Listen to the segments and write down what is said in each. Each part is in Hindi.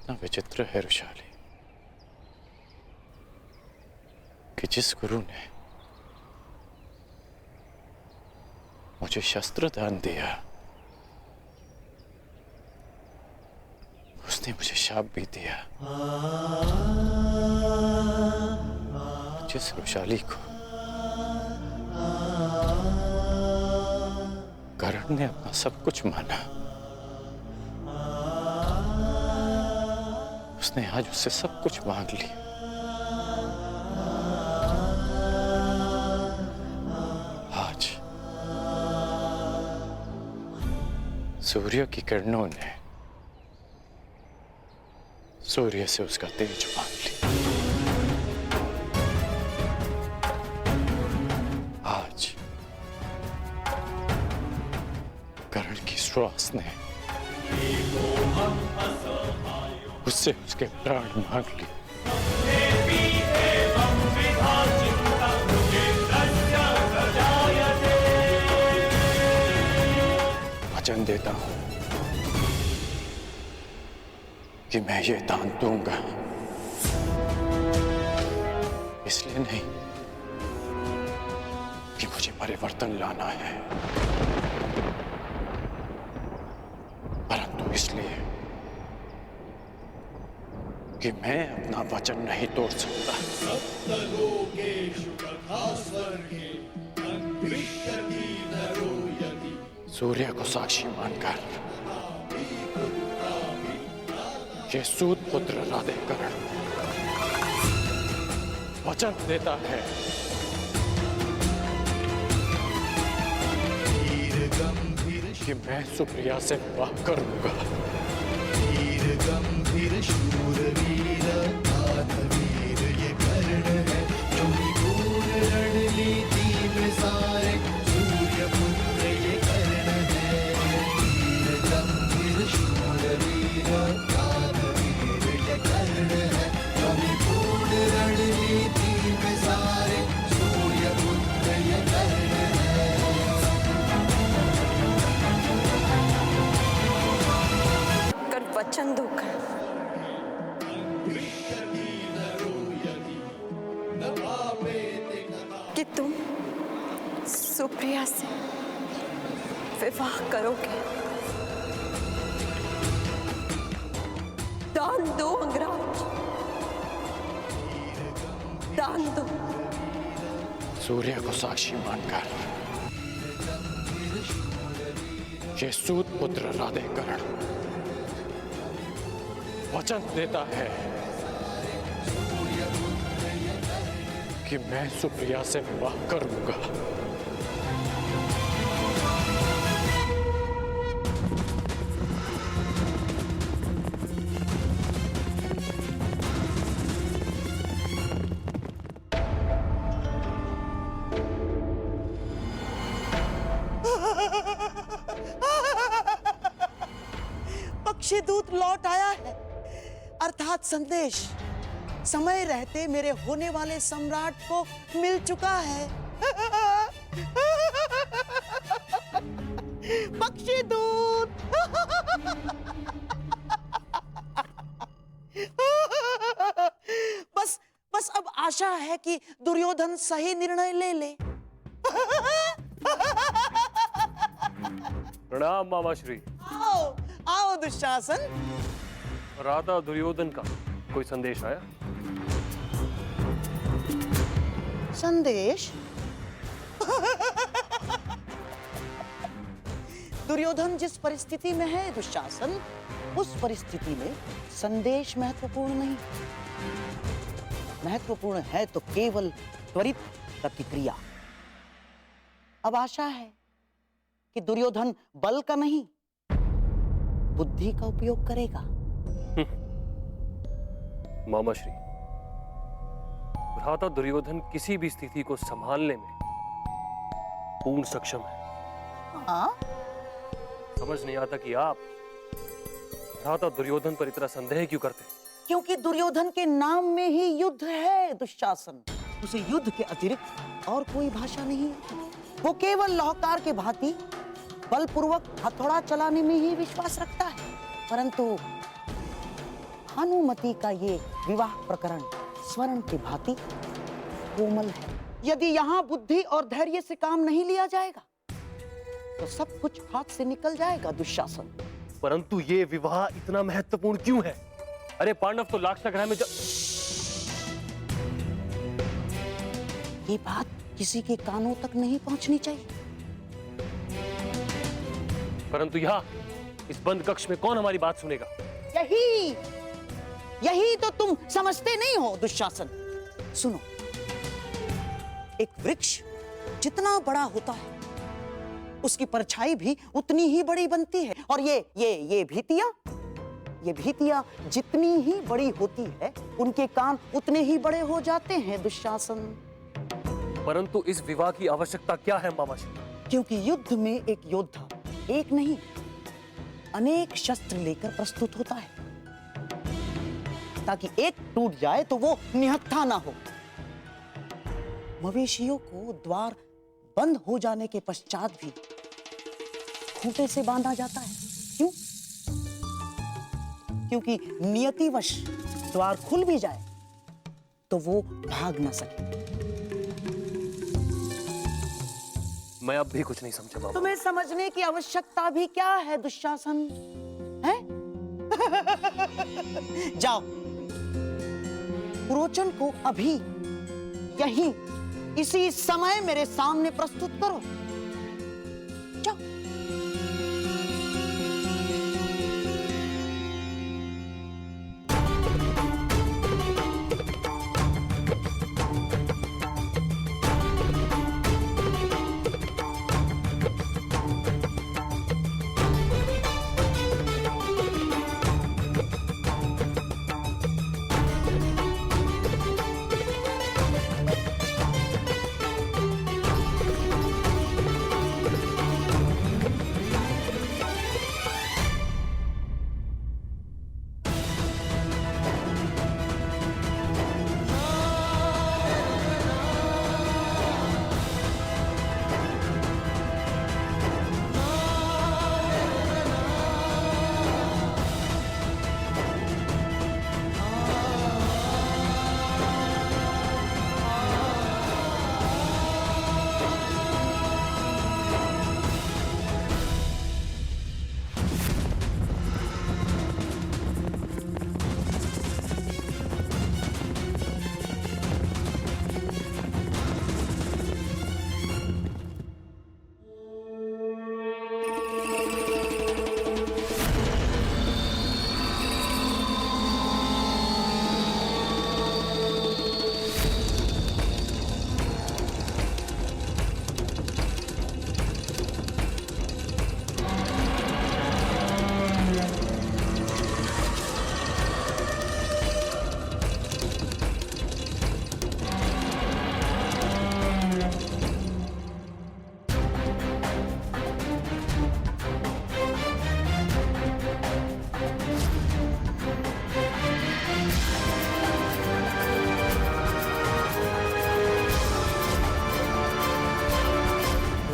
कितना विचित्र है ऋषाली कि जिस गुरु ने मुझे शस्त्र दान दिया उसने मुझे शाप भी दिया। जिस ऋषाली को कर्ण ने अपना सब कुछ माना उसने आज उससे सब कुछ मांग लिया। आज सूर्य की किरणों ने सूर्य से उसका तेज मांग लिया। आज कर्ण की श्वास ने उससे उसके प्राण मांग लिए। वचन देता हूं कि मैं ये दान दूंगा, इसलिए नहीं कि मुझे परिवर्तन लाना है, परंतु इसलिए कि मैं अपना वचन नहीं तोड़ सकता। सूर्य को साक्षी मानकर ये सूत पुत्र राधे कर्ण वचन देता है कि मैं सुप्रिया से विवाह करूंगा। गंभीर शूरवीर वीर ये कर्ण है जो घोर रणनीति में सारे सूर्य पुत्र ये कर्ण है। वीर गंभीर शूरवीर वीर ये कर्ण है जो घोर रणनीति में सारे सूर्य पुत्र ये कर्ण है। वचन दूंगा कि तुम सुप्रिया से विवाह करोगे। दान दो अंगराज, दान दो। सूर्य को साक्षी मानकर ये सूत पुत्र राधे कर्ण वचन देता है कि मैं सुप्रिया से विवाह करूंगा। पक्षीदूत लौट आया है, अर्थात संदेश समय रहते मेरे होने वाले सम्राट को मिल चुका है। पक्षीदूत बस अब आशा है कि दुर्योधन सही निर्णय ले ले। प्रणाम मामाश्री। आओ आओ दुशासन। राधा दुर्योधन का कोई संदेश आया? संदेश? दुर्योधन जिस परिस्थिति में है दुशासन, उस परिस्थिति में संदेश महत्वपूर्ण नहीं। महत्वपूर्ण है तो केवल त्वरित प्रतिक्रिया। अब आशा है कि दुर्योधन बल का नहीं बुद्धि का उपयोग करेगा। मामाश्री, भ्राता दुर्योधन किसी भी स्थिति को संभालने में पूर्ण सक्षम है। हाँ? समझ नहीं आता कि आप भ्राता दुर्योधन पर इतना संदेह क्यों करते हैं? क्योंकि दुर्योधन के नाम में ही युद्ध है दुशासन। उसे युद्ध के अतिरिक्त और कोई भाषा नहीं है। वो केवल लाहौकार के भांति बलपूर्वक हथौड़ा चलाने में ही विश्वास रखता है, परंतु भानुमति का ये विवाह प्रकरण स्वर्ण की भांति कोमल है। यदि यहाँ बुद्धि और धैर्य से काम नहीं लिया जाएगा तो सब कुछ हाथ से निकल जाएगा दुशासन। परंतु ये विवाह इतना महत्वपूर्ण क्यों है? अरे पांडव तो लाक्षागृह में ये बात किसी के कानों तक नहीं पहुंचनी चाहिए। परंतु यहाँ इस बंद कक्ष में कौन हमारी बात सुनेगा? यही तो तुम समझते नहीं हो दुशासन। सुनो, एक वृक्ष जितना बड़ा होता है उसकी परछाई भी उतनी ही बड़ी बनती है, और ये भीतियां जितनी ही बड़ी होती है उनके कान उतने ही बड़े हो जाते हैं दुशासन। परंतु इस विवाह की आवश्यकता क्या है मामाजी? क्योंकि युद्ध में एक योद्धा एक नहीं अनेक शस्त्र लेकर प्रस्तुत होता है, ताकि एक टूट जाए तो वो निहत्था ना हो। मवेशियों को द्वार बंद हो जाने के पश्चात भी खूंटे से बांधा जाता है। क्यों? क्योंकि नियतिवश द्वार खुल भी जाए तो वो भाग ना सके। मैं अब भी कुछ नहीं समझा बाबा। तुम्हें समझने की आवश्यकता भी क्या है दुशासन, है? जाओ, पुरोचन को अभी यहीं इसी समय मेरे सामने प्रस्तुत करो। जाओ।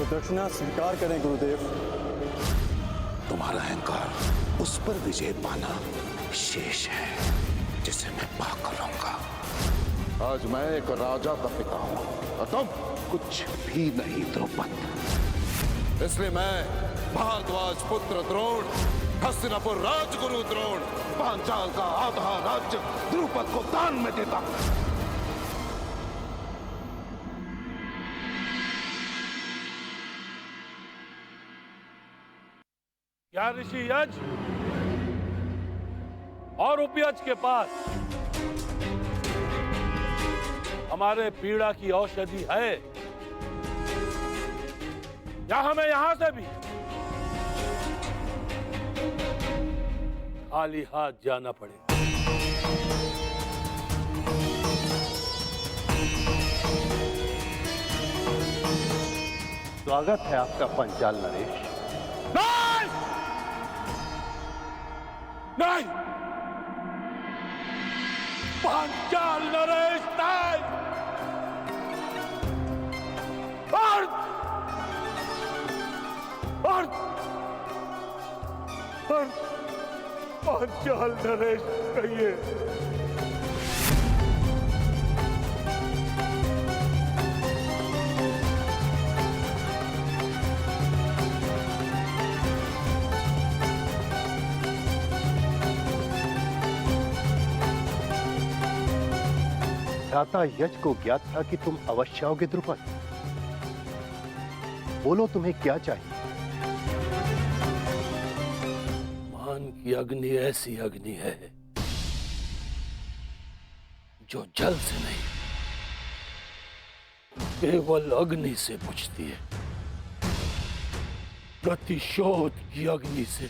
दक्षिणा स्वीकार करें गुरुदेव। तुम्हारा अहंकार उस पर विजय पाना शेष है जिसे मैं पाकर रहूंगा। आज मैं एक राजा का पिता हूं और तुम कुछ भी नहीं द्रौपद। इसलिए मैं भारद्वाज पुत्र द्रोण, हस्तिनापुर राजगुरु द्रोण, पांचाल का आधा राज्य द्रुपद को दान में देता हूं। क्या ऋषि यज और उपयज के पास हमारे पीड़ा की औषधि है, या हमें यहां से भी खाली हाथ जाना पड़ेगा? स्वागत है आपका पंचाल नरेश। नहीं, पांचाल नरेश नहीं। पांचाल नरेश कहिए। भ्राता यज को ज्ञात था कि तुम अवश्य आओगे द्रुपद। बोलो तुम्हें क्या चाहिए? मान की अग्नि ऐसी अग्नि है जो जल से नहीं, केवल अग्नि से बुझती है। प्रतिशोध की अग्नि से।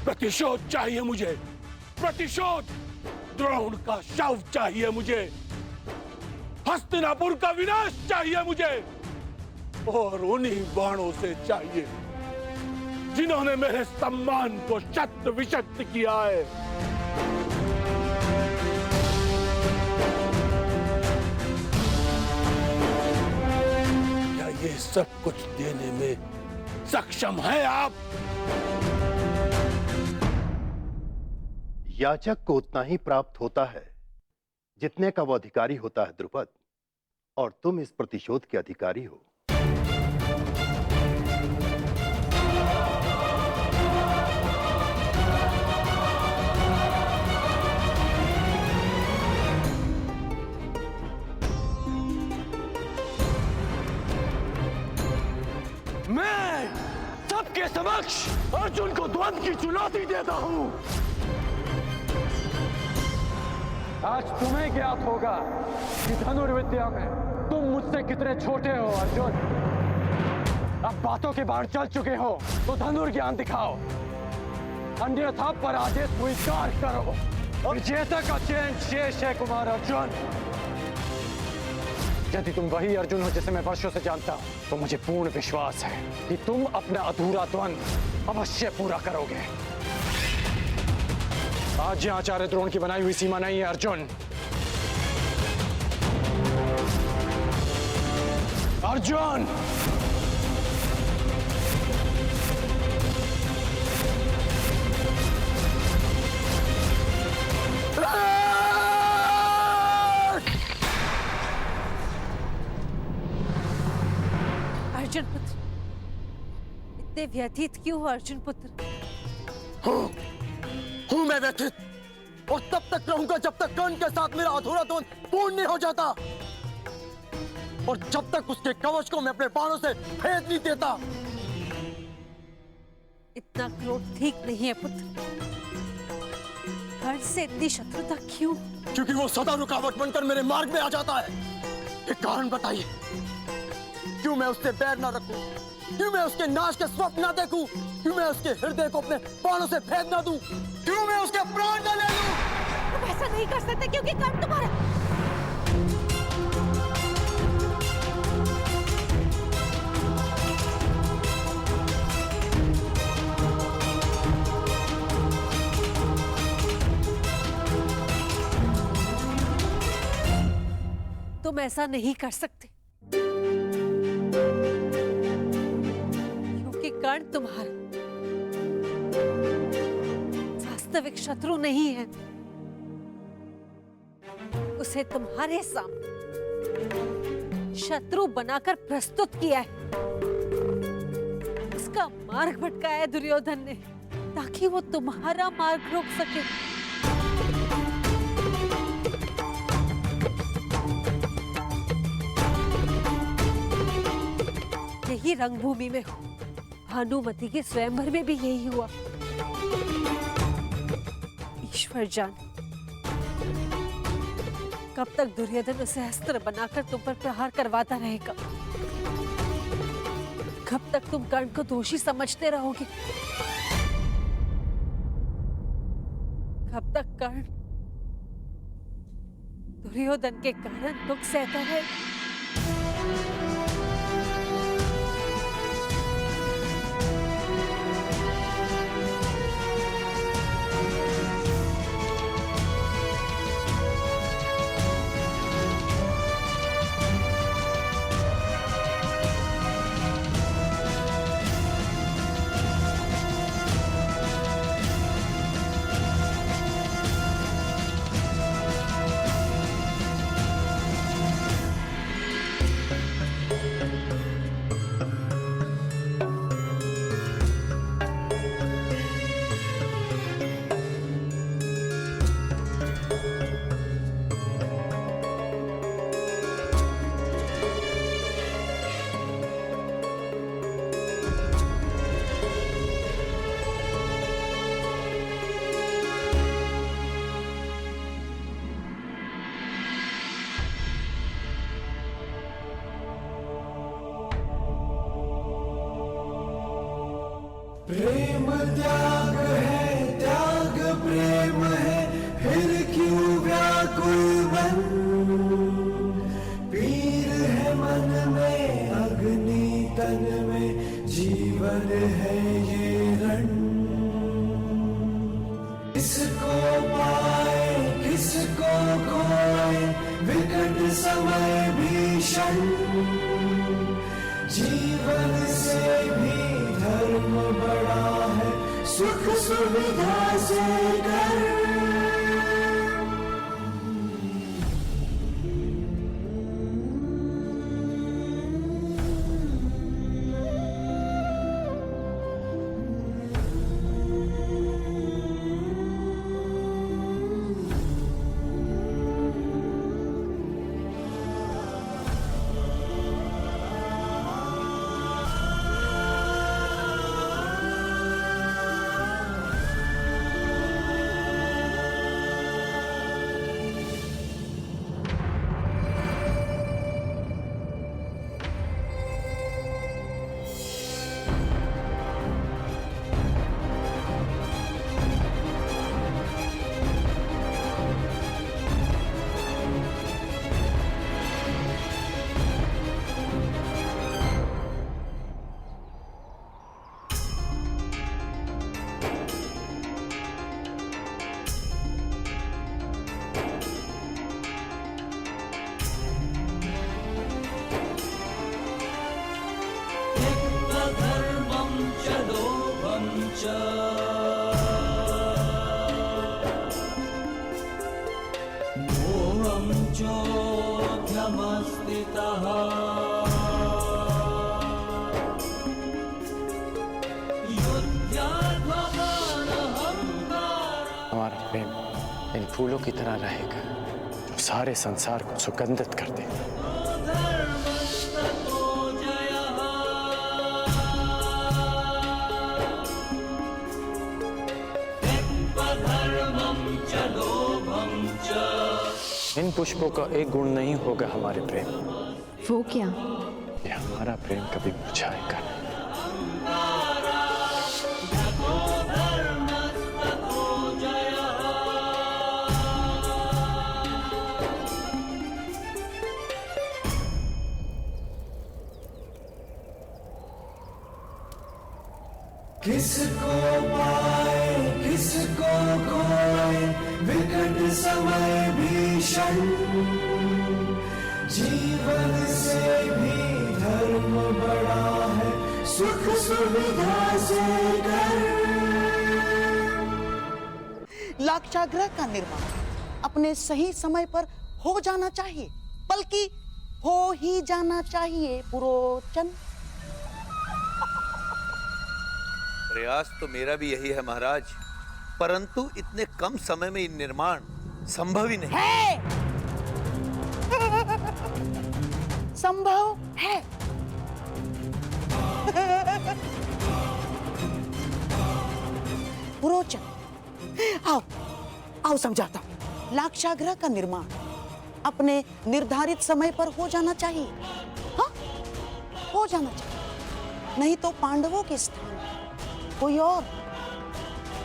प्रतिशोध चाहिए मुझे, प्रतिशोध। द्रोण का शव चाहिए मुझे, हस्तिनापुर का विनाश चाहिए मुझे, और उन्हीं बाणों से चाहिए जिन्होंने मेरे सम्मान को शत विशत किया है। क्या ये सब कुछ देने में सक्षम है आप? याचक को उतना ही प्राप्त होता है जितने का वो अधिकारी होता है द्रुपद, और तुम इस प्रतिशोध के अधिकारी हो। मैं सबके समक्ष अर्जुन को द्वंद्व की चुनौती देता हूं। आज तुम्हें ज्ञात होगा कि धनुर्विद्या में तुम मुझसे कितने छोटे हो अर्जुन। अब बातों के बाढ़ चल चुके हो तो धनुर्ज्ञान दिखाओ, अन्यथा पराजय स्वीकार करो। विजेता का चयन शेष है कुमार अर्जुन। यदि तुम वही अर्जुन हो जिसे मैं वर्षों से जानता हूं, तो मुझे पूर्ण विश्वास है कि तुम अपना अधूरा द्वंद्व अवश्य पूरा करोगे। आज यह आचार्य द्रोण की बनाई हुई सीमा नहीं है अर्जुन। अर्जुन, अर्जुन पुत्र, इतने व्यथित क्यों हो अर्जुन पुत्र? हूं मैं व्यथित, और तब तक रहूंगा जब तक कर्ण के साथ मेरा अधूरा द्वंद्व पूर्ण नहीं हो जाता, और जब तक उसके कवच को मैं अपने बाणों से भेद नहीं देता। इतना क्रोध ठीक नहीं है पुत्र। कर्ण से इतनी शत्रुता क्यों? क्योंकि वो सदा रुकावट बनकर मेरे मार्ग में आ जाता है। ये कारण बताइए, क्यों मैं उससे बैर ना रखूं? क्यों मैं उसके नाश के स्वप्न ना देखूं? क्यों मैं उसके हृदय को अपने बाणों से भेद ना दूं? क्यों मैं उसके प्राण न ले लूं? तुम ऐसा नहीं कर सकते क्योंकि कर्ण तुम्हारा। तुम ऐसा नहीं कर सकते क्योंकि कर्ण तुम्हारा वास्तविक शत्रु नहीं है। उसे तुम्हारे सामने शत्रु बनाकर प्रस्तुत किया है। उसका मार्ग भटकाया दुर्योधन ने ताकि वो तुम्हारा मार्ग रोक सके। यही रंगभूमि में हो, भानुमति के स्वयंवर में भी यही हुआ। ईश्वर जान कब तक दुर्योधन उसे अस्त्र बनाकर तुम पर प्रहार करवाता रहेगा। कब तक तुम कर्ण को दोषी समझते रहोगे। कब तक कर्ण दुर्योधन के कारण दुख सहता रहेगा। त्याग है, त्याग प्रेम है, फिर क्यों व्याकुल मन। पीर है मन में, अग्नि तन में, जीवन है ये रण। किसको पाए किसको खोए, विकट समय भीषण। जीवन से भी धर्म बड़ा है, सुख सुविधा से कर। हमारा प्रेम इन फूलों की तरह रहेगा जो सारे संसार को सुगंधित कर देगा। इन पुष्पों का एक गुण नहीं होगा हमारे प्रेम। वो क्या? ये हमारा प्रेम कभी मुरझाएगा नहीं। किसको पाए किसको खोए, विकट समय भीषण। जीवन से भी धर्म बड़ा है, सुख सुविधा से कर। लाक्षागृह का निर्माण अपने सही समय पर हो जाना चाहिए, बल्कि हो ही जाना चाहिए पुरोचन। प्रयास तो मेरा भी यही है महाराज, परंतु इतने कम समय में निर्माण संभव ही नहीं है। संभव है। पुरोचन, आओ आओ समझाता हूं। लाक्षागृह का निर्माण अपने निर्धारित समय पर हो जाना चाहिए। हाँ, हो जाना चाहिए, नहीं तो पांडवों के स्थान कोई और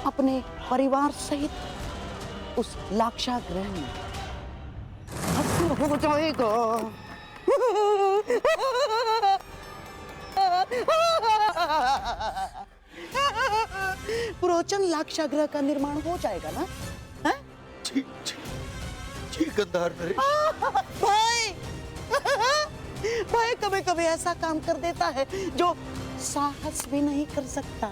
अपने परिवार सहित उस लाक्षागृह में भस्म हो जाएगा। पुरोचन, लाक्षागृह का निर्माण हो जाएगा ना? जी गंधार नरेश। भाई भाई कभी कभी ऐसा काम कर देता है जो साहस भी नहीं कर सकता।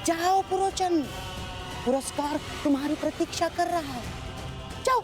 जाओ पुरोचन, पुरस्कार तुम्हारी प्रतीक्षा कर रहा है। जाओ